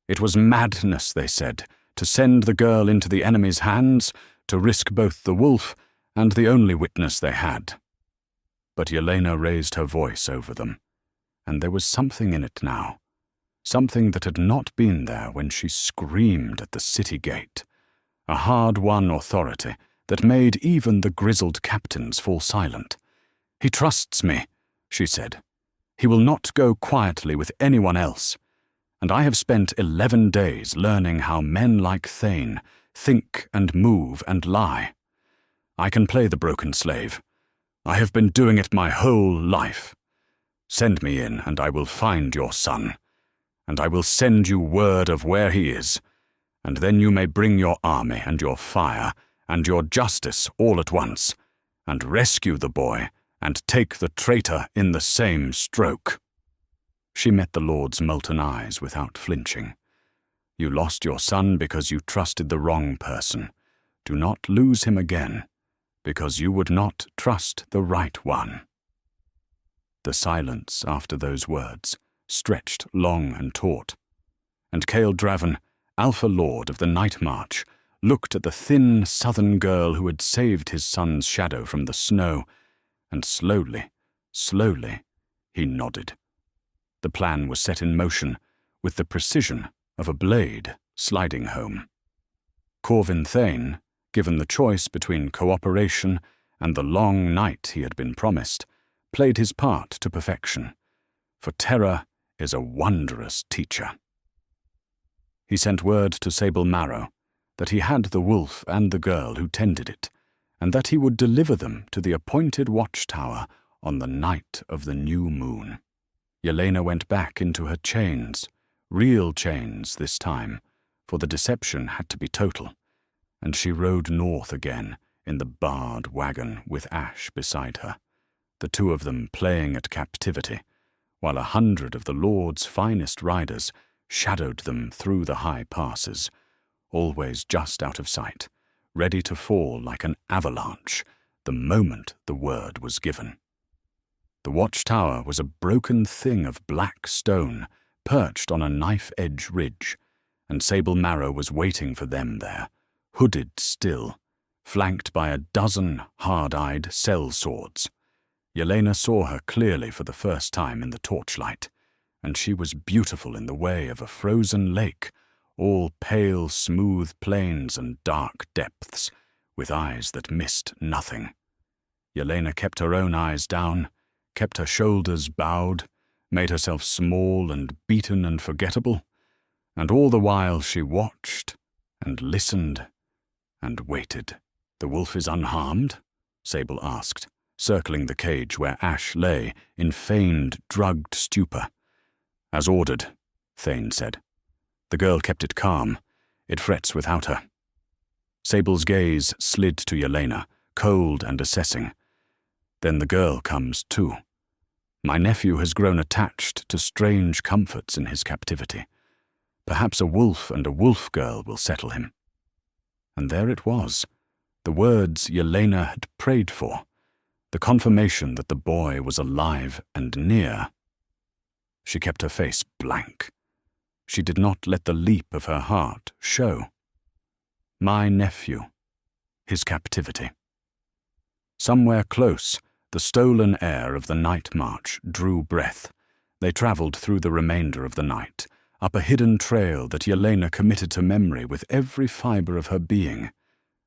It was madness, they said, to send the girl into the enemy's hands, to risk both the wolf and the only witness they had. But Yelena raised her voice over them, and there was something in it now, something that had not been there when she screamed at the city gate, a hard-won authority that made even the grizzled captains fall silent. "He trusts me," she said. "He will not go quietly with anyone else. And I have spent 11 days learning how men like Thane think and move and lie. I can play the broken slave. I have been doing it my whole life. Send me in, and I will find your son, and I will send you word of where he is, and then you may bring your army and your fire and your justice all at once, and rescue the boy and take the traitor in the same stroke." She met the Lord's molten eyes without flinching. "You lost your son because you trusted the wrong person. Do not lose him again, because you would not trust the right one." The silence after those words stretched long and taut, and Kael Draven, Alpha Lord of the Night March, looked at the thin southern girl who had saved his son's shadow from the snow, and slowly, slowly, he nodded. The plan was set in motion with the precision of a blade sliding home. Corvin Thane, given the choice between cooperation and the long night he had been promised, played his part to perfection, for terror is a wondrous teacher. He sent word to Sable Marrow that he had the wolf and the girl who tended it, and that he would deliver them to the appointed watchtower on the night of the new moon. Yelena went back into her chains, real chains this time, for the deception had to be total, and she rode north again in the barred wagon with Ash beside her, the two of them playing at captivity, while 100 of the Lord's finest riders shadowed them through the high passes, always just out of sight, ready to fall like an avalanche the moment the word was given. The watchtower was a broken thing of black stone perched on a knife-edge ridge, and Sable Marrow was waiting for them there, hooded still, flanked by a dozen hard-eyed sellswords. Yelena saw her clearly for the first time in the torchlight, and she was beautiful in the way of a frozen lake, all pale, smooth plains and dark depths, with eyes that missed nothing. Yelena kept her own eyes down, kept her shoulders bowed, made herself small and beaten and forgettable, and all the while she watched and listened and waited. "The wolf is unharmed?" Sable asked, circling the cage where Ash lay in feigned, drugged stupor. "As ordered," Thane said. "The girl kept it calm. It frets without her." Sable's gaze slid to Yelena, cold and assessing. "Then the girl comes too. My nephew has grown attached to strange comforts in his captivity. Perhaps a wolf and a wolf girl will settle him." And there it was, the words Yelena had prayed for, the confirmation that the boy was alive and near. She kept her face blank. She did not let the leap of her heart show. My nephew, his captivity. Somewhere close, the stolen air of the night march drew breath. They traveled through the remainder of the night, up a hidden trail that Yelena committed to memory with every fiber of her being,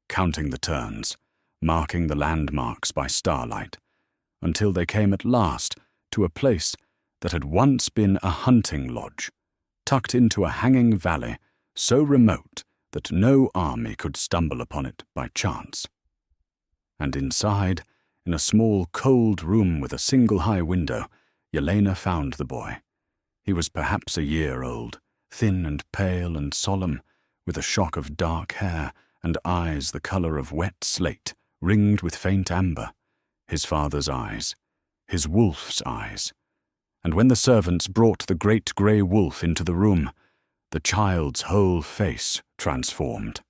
counting the turns, marking the landmarks by starlight, until they came at last to a place that had once been a hunting lodge, tucked into a hanging valley so remote that no army could stumble upon it by chance. And inside, in a small cold room with a single high window, Yelena found the boy. He was perhaps a year old, thin and pale and solemn, with a shock of dark hair and eyes the color of wet slate, ringed with faint amber. His father's eyes, his wolf's eyes, and when the servants brought the great grey wolf into the room, the child's whole face transformed.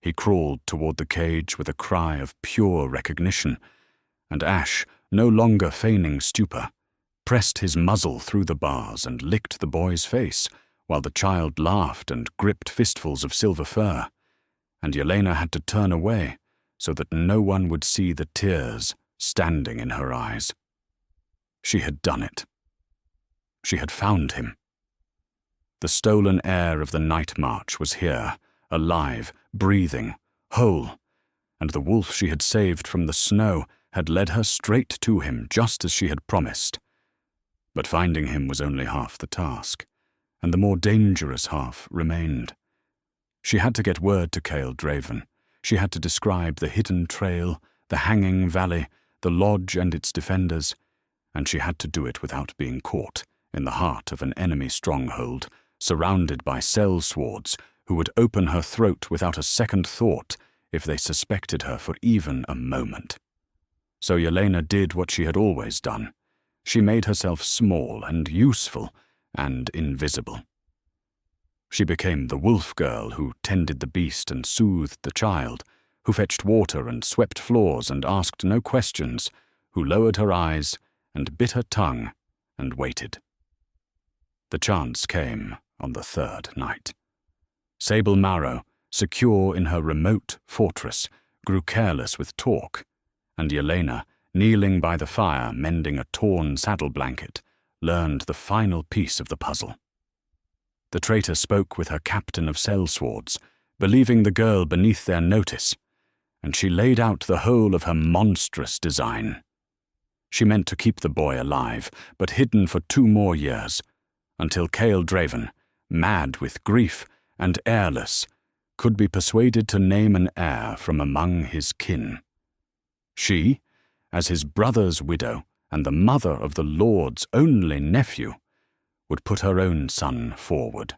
He crawled toward the cage with a cry of pure recognition, and Ash, no longer feigning stupor, pressed his muzzle through the bars and licked the boy's face, while the child laughed and gripped fistfuls of silver fur, and Yelena had to turn away so that no one would see the tears standing in her eyes. She had done it. She had found him. The stolen heir of the night march was here, alive, breathing, whole, and the wolf she had saved from the snow had led her straight to him just as she had promised. But finding him was only half the task, and the more dangerous half remained. She had to get word to Cael Draven. She had to describe the hidden trail, the hanging valley, the lodge and its defenders, and she had to do it without being caught in the heart of an enemy stronghold, surrounded by sellswords who would open her throat without a second thought if they suspected her for even a moment. So Yelena did what she had always done. She made herself small and useful and invisible. She became the wolf girl who tended the beast and soothed the child, who fetched water and swept floors and asked no questions, who lowered her eyes and bit her tongue and waited. The chance came on the third night. Sable Marrow, secure in her remote fortress, grew careless with talk, and Yelena, kneeling by the fire mending a torn saddle blanket, learned the final piece of the puzzle. The traitor spoke with her captain of sellswords, believing the girl beneath their notice, and she laid out the whole of her monstrous design. She meant to keep the boy alive, but hidden for 2 more years, until Cael Draven, mad with grief and heirless, could be persuaded to name an heir from among his kin. She, as his brother's widow and the mother of the Lord's only nephew, would put her own son forward.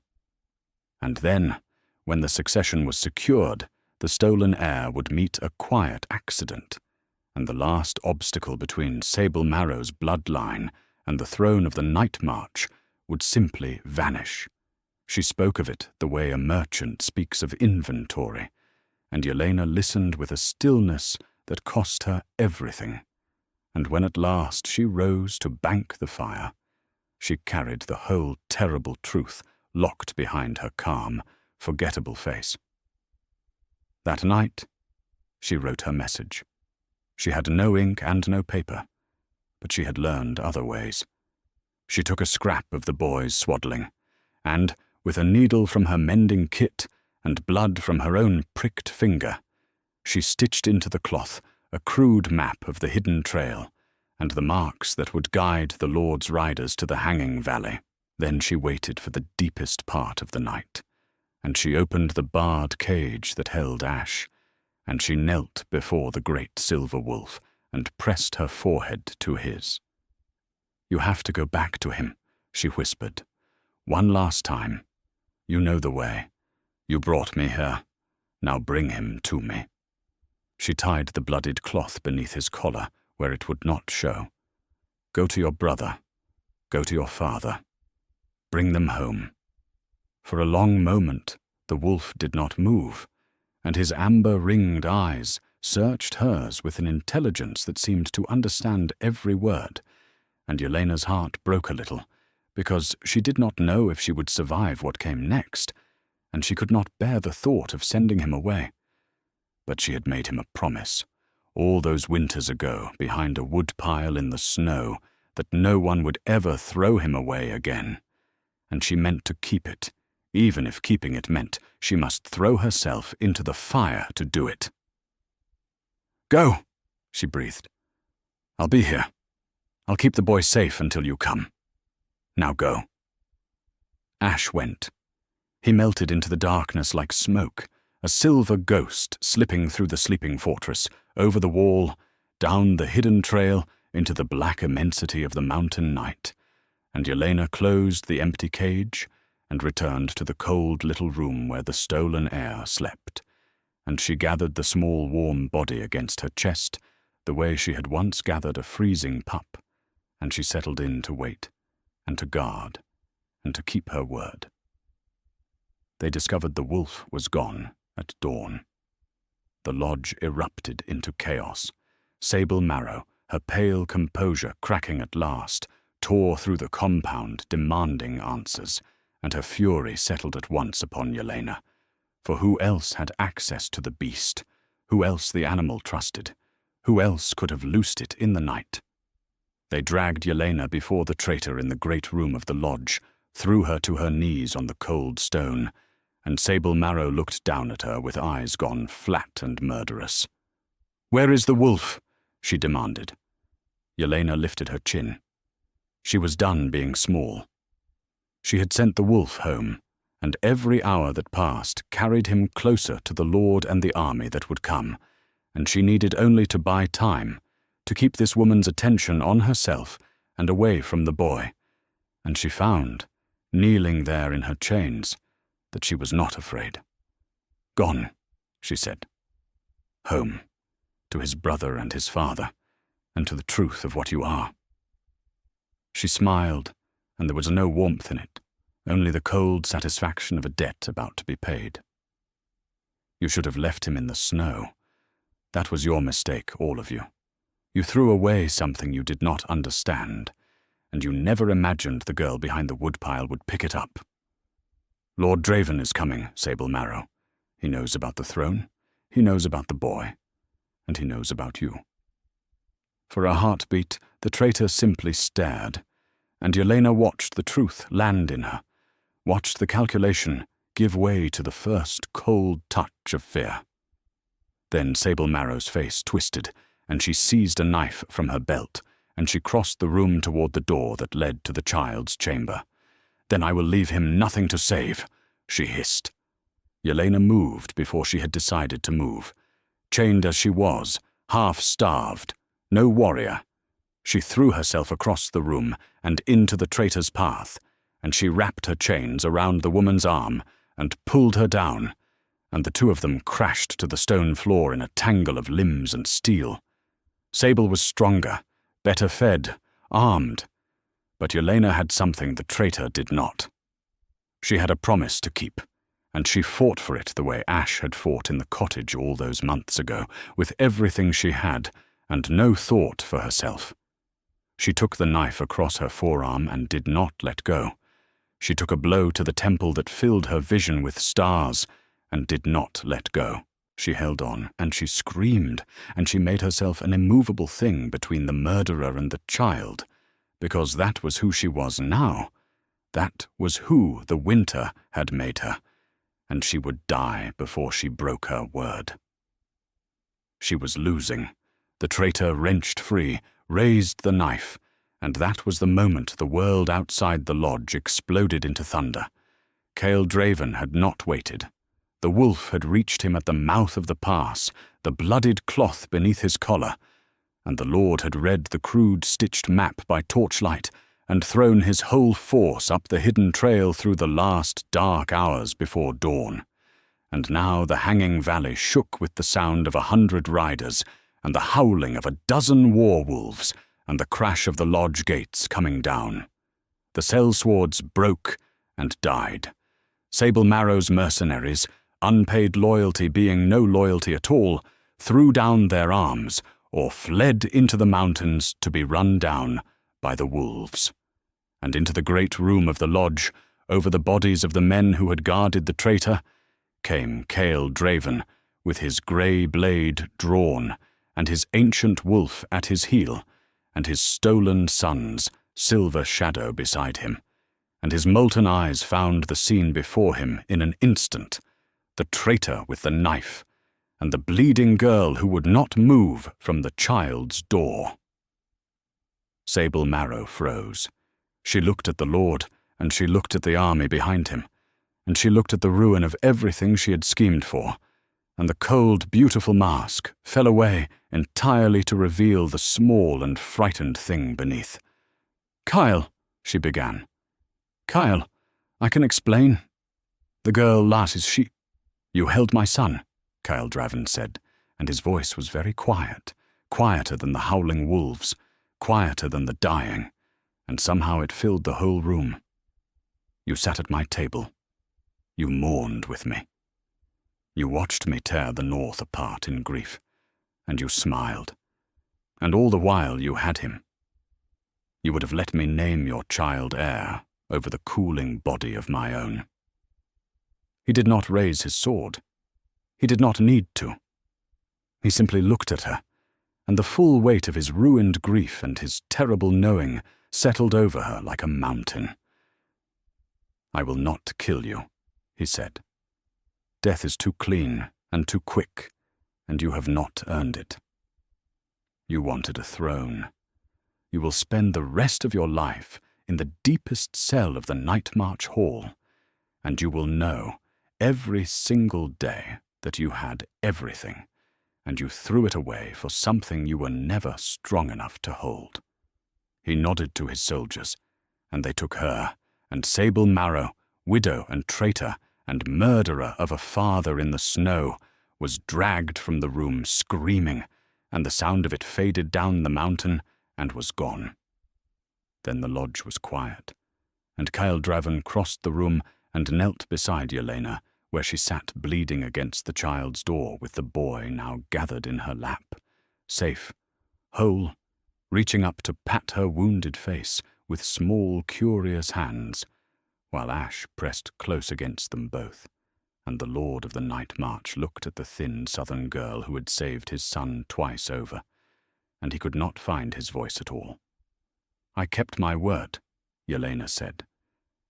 And then, when the succession was secured, the stolen heir would meet a quiet accident, and the last obstacle between Sable Marrow's bloodline and the throne of the Night March would simply vanish. She spoke of it the way a merchant speaks of inventory, and Yelena listened with a stillness that cost her everything. And when at last she rose to bank the fire, she carried the whole terrible truth locked behind her calm, forgettable face. That night, she wrote her message. She had no ink and no paper, but she had learned other ways. She took a scrap of the boy's swaddling, and, with a needle from her mending kit and blood from her own pricked finger, she stitched into the cloth a crude map of the hidden trail and the marks that would guide the Lord's riders to the hanging valley. Then she waited for the deepest part of the night, and she opened the barred cage that held Ash, and she knelt before the great silver wolf and pressed her forehead to his. "You have to go back to him," she whispered. "One last time. You know the way. You brought me here. Now bring him to me." She tied the bloodied cloth beneath his collar where it would not show. "Go to your brother. Go to your father. Bring them home." For a long moment, the wolf did not move, and his amber-ringed eyes searched hers with an intelligence that seemed to understand every word, and Yelena's heart broke a little, because she did not know if she would survive what came next, and she could not bear the thought of sending him away. But she had made him a promise, all those winters ago behind a woodpile in the snow, that no one would ever throw him away again, and she meant to keep it, even if keeping it meant she must throw herself into the fire to do it. "Go," she breathed. "I'll be here. I'll keep the boy safe until you come. Now go." Ash went. He melted into the darkness like smoke, a silver ghost slipping through the sleeping fortress, over the wall, down the hidden trail, into the black immensity of the mountain night, and Yelena closed the empty cage and returned to the cold little room where the stolen heir slept, and she gathered the small warm body against her chest the way she had once gathered a freezing pup, and she settled in to wait, and to guard, and to keep her word. They discovered the wolf was gone at dawn. The lodge erupted into chaos. Sable Marrow, her pale composure cracking at last, tore through the compound demanding answers, and her fury settled at once upon Yelena. For who else had access to the beast? Who else the animal trusted? Who else could have loosed it in the night? They dragged Yelena before the traitor in the great room of the lodge, threw her to her knees on the cold stone, and Sable Marrow looked down at her with eyes gone flat and murderous. "Where is the wolf?" she demanded. Yelena lifted her chin. She was done being small. She had sent the wolf home, and every hour that passed carried him closer to the Lord and the army that would come, and she needed only to buy time, to keep this woman's attention on herself and away from the boy. And she found, kneeling there in her chains, that she was not afraid. "Gone," she said. "Home, to his brother and his father, and to the truth of what you are." She smiled, and there was no warmth in it, only the cold satisfaction of a debt about to be paid. "You should have left him in the snow. That was your mistake, all of you. You threw away something you did not understand, and you never imagined the girl behind the woodpile would pick it up. Lord Draven is coming, Sable Marrow. He knows about the throne, he knows about the boy, and he knows about you." For a heartbeat, the traitor simply stared, and Yelena watched the truth land in her, watched the calculation give way to the first cold touch of fear. Then Sable Marrow's face twisted, and she seized a knife from her belt, and she crossed the room toward the door that led to the child's chamber. "Then I will leave him nothing to save," she hissed. Yelena moved before she had decided to move. Chained as she was, half-starved, no warrior, she threw herself across the room and into the traitor's path, and she wrapped her chains around the woman's arm and pulled her down, and the two of them crashed to the stone floor in a tangle of limbs and steel. Sable was stronger, better fed, armed, but Yelena had something the traitor did not. She had a promise to keep, and she fought for it the way Ash had fought in the cottage all those months ago, with everything she had, and no thought for herself. She took the knife across her forearm and did not let go. She took a blow to the temple that filled her vision with stars, and did not let go. She held on, and she screamed, and she made herself an immovable thing between the murderer and the child, because that was who she was now. That was who the winter had made her, and she would die before she broke her word. She was losing. The traitor wrenched free, raised the knife, and that was the moment the world outside the lodge exploded into thunder. Heir Draven had not waited. The wolf had reached him at the mouth of the pass, the bloodied cloth beneath his collar, and the Lord had read the crude stitched map by torchlight and thrown his whole force up the hidden trail through the last dark hours before dawn. And now the hanging valley shook with the sound of 100 riders, and the howling of a dozen war wolves, and the crash of the lodge gates coming down. The sellswords broke and died. Sable Marrow's mercenaries, unpaid loyalty being no loyalty at all, threw down their arms or fled into the mountains to be run down by the wolves. And into the great room of the lodge, over the bodies of the men who had guarded the traitor, came Heir Draven with his grey blade drawn, and his ancient wolf at his heel, and his stolen son's silver shadow beside him. And his molten eyes found the scene before him in an instant, the traitor with the knife, and the bleeding girl who would not move from the child's door. Sable Marrow froze. She looked at the Lord, and she looked at the army behind him, and she looked at the ruin of everything she had schemed for, and the cold, beautiful mask fell away entirely to reveal the small and frightened thing beneath. "Kyle," she began. "Kyle, I can explain." The girl laughed. "You held my son," Heir Draven said, and his voice was very quiet, quieter than the howling wolves, quieter than the dying, and somehow it filled the whole room. You sat at my table. You mourned with me. You watched me tear the North apart in grief, and you smiled. And all the while you had him. You would have let me name your child heir over the cooling body of my own. He did not raise his sword. He did not need to. He simply looked at her, and the full weight of his ruined grief and his terrible knowing settled over her like a mountain. "I will not kill you," he said. "Death is too clean and too quick, and you have not earned it. You wanted a throne. You will spend the rest of your life in the deepest cell of the Night March Hall, and you will know every single day that you had everything, and you threw it away for something you were never strong enough to hold." He nodded to his soldiers, and they took her, and Sable Marrow, widow and traitor, and murderer of a father in the snow, was dragged from the room screaming, and the sound of it faded down the mountain and was gone. Then the lodge was quiet, and Caeldraven crossed the room and knelt beside Yelena, where she sat bleeding against the child's door with the boy now gathered in her lap, safe, whole, reaching up to pat her wounded face with small, curious hands, while Ash pressed close against them both, and the Lord of the Night March looked at the thin southern girl who had saved his son twice over, and he could not find his voice at all. "I kept my word," Yelena said,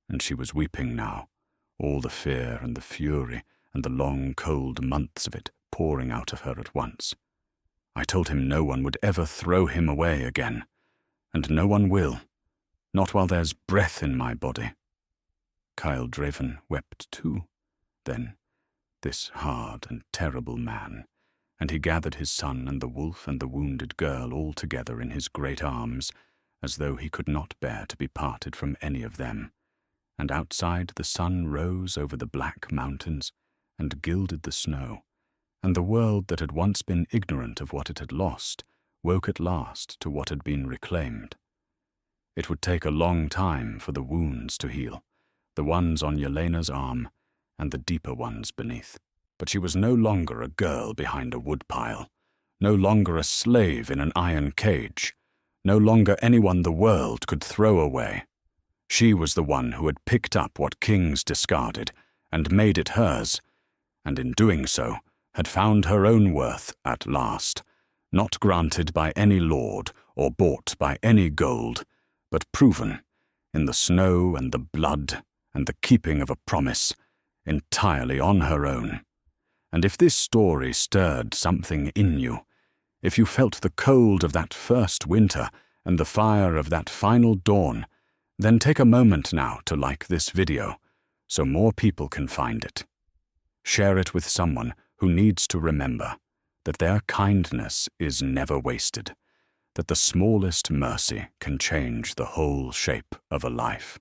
and she was weeping now, all the fear and the fury and the long, cold months of it pouring out of her at once. "I told him no one would ever throw him away again, and no one will, not while there's breath in my body." Caeldraven wept too, then, this hard and terrible man, and he gathered his son and the wolf and the wounded girl all together in his great arms, as though he could not bear to be parted from any of them. And outside the sun rose over the black mountains and gilded the snow, and the world that had once been ignorant of what it had lost woke at last to what had been reclaimed. It would take a long time for the wounds to heal, the ones on Yelena's arm and the deeper ones beneath. But she was no longer a girl behind a woodpile, no longer a slave in an iron cage, no longer anyone the world could throw away. She was the one who had picked up what kings discarded and made it hers, and in doing so had found her own worth at last, not granted by any lord or bought by any gold, but proven in the snow and the blood and the keeping of a promise, entirely on her own. And if this story stirred something in you, if you felt the cold of that first winter and the fire of that final dawn, then take a moment now to like this video, so more people can find it. Share it with someone who needs to remember that their kindness is never wasted, that the smallest mercy can change the whole shape of a life.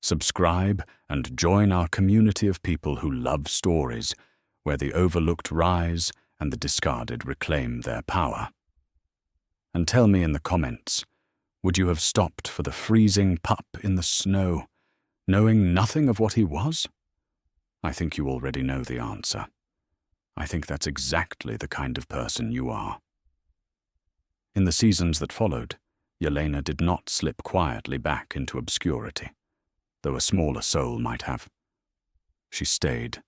Subscribe and join our community of people who love stories, where the overlooked rise and the discarded reclaim their power. And tell me in the comments, would you have stopped for the freezing pup in the snow, knowing nothing of what he was? I think you already know the answer. I think that's exactly the kind of person you are. In the seasons that followed, Yelena did not slip quietly back into obscurity, though a smaller soul might have. She stayed.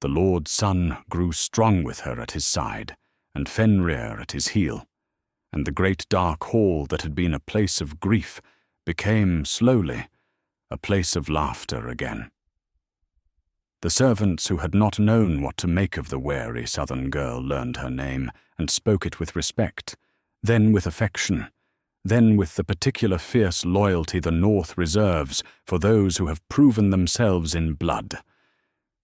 The Lord's Sun grew strong with her at his side, and Fenrir at his heel, and the great dark hall that had been a place of grief became, slowly, a place of laughter again. The servants who had not known what to make of the wary southern girl learned her name and spoke it with respect, then with affection, then with the particular fierce loyalty the North reserves for those who have proven themselves in blood.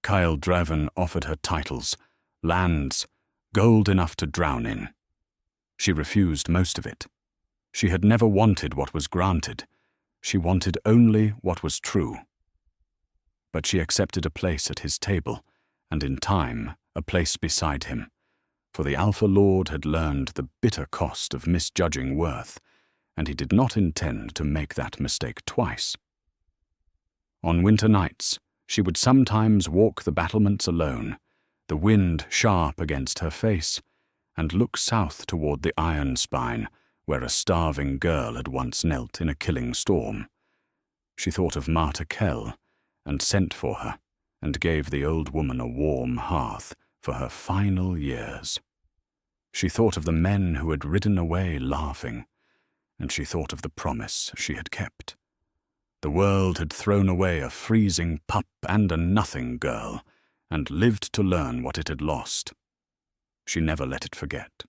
Caeldraven offered her titles, lands, gold enough to drown in. She refused most of it. She had never wanted what was granted. She wanted only what was true. But she accepted a place at his table, and in time a place beside him, for the Alpha Lord had learned the bitter cost of misjudging worth, and he did not intend to make that mistake twice. On winter nights, she would sometimes walk the battlements alone, the wind sharp against her face, and look south toward the iron spine, where a starving girl had once knelt in a killing storm. She thought of Marta Kell, and sent for her, and gave the old woman a warm hearth for her final years. She thought of the men who had ridden away laughing, and she thought of the promise she had kept. The world had thrown away a freezing pup and a nothing girl, and lived to learn what it had lost. She never let it forget.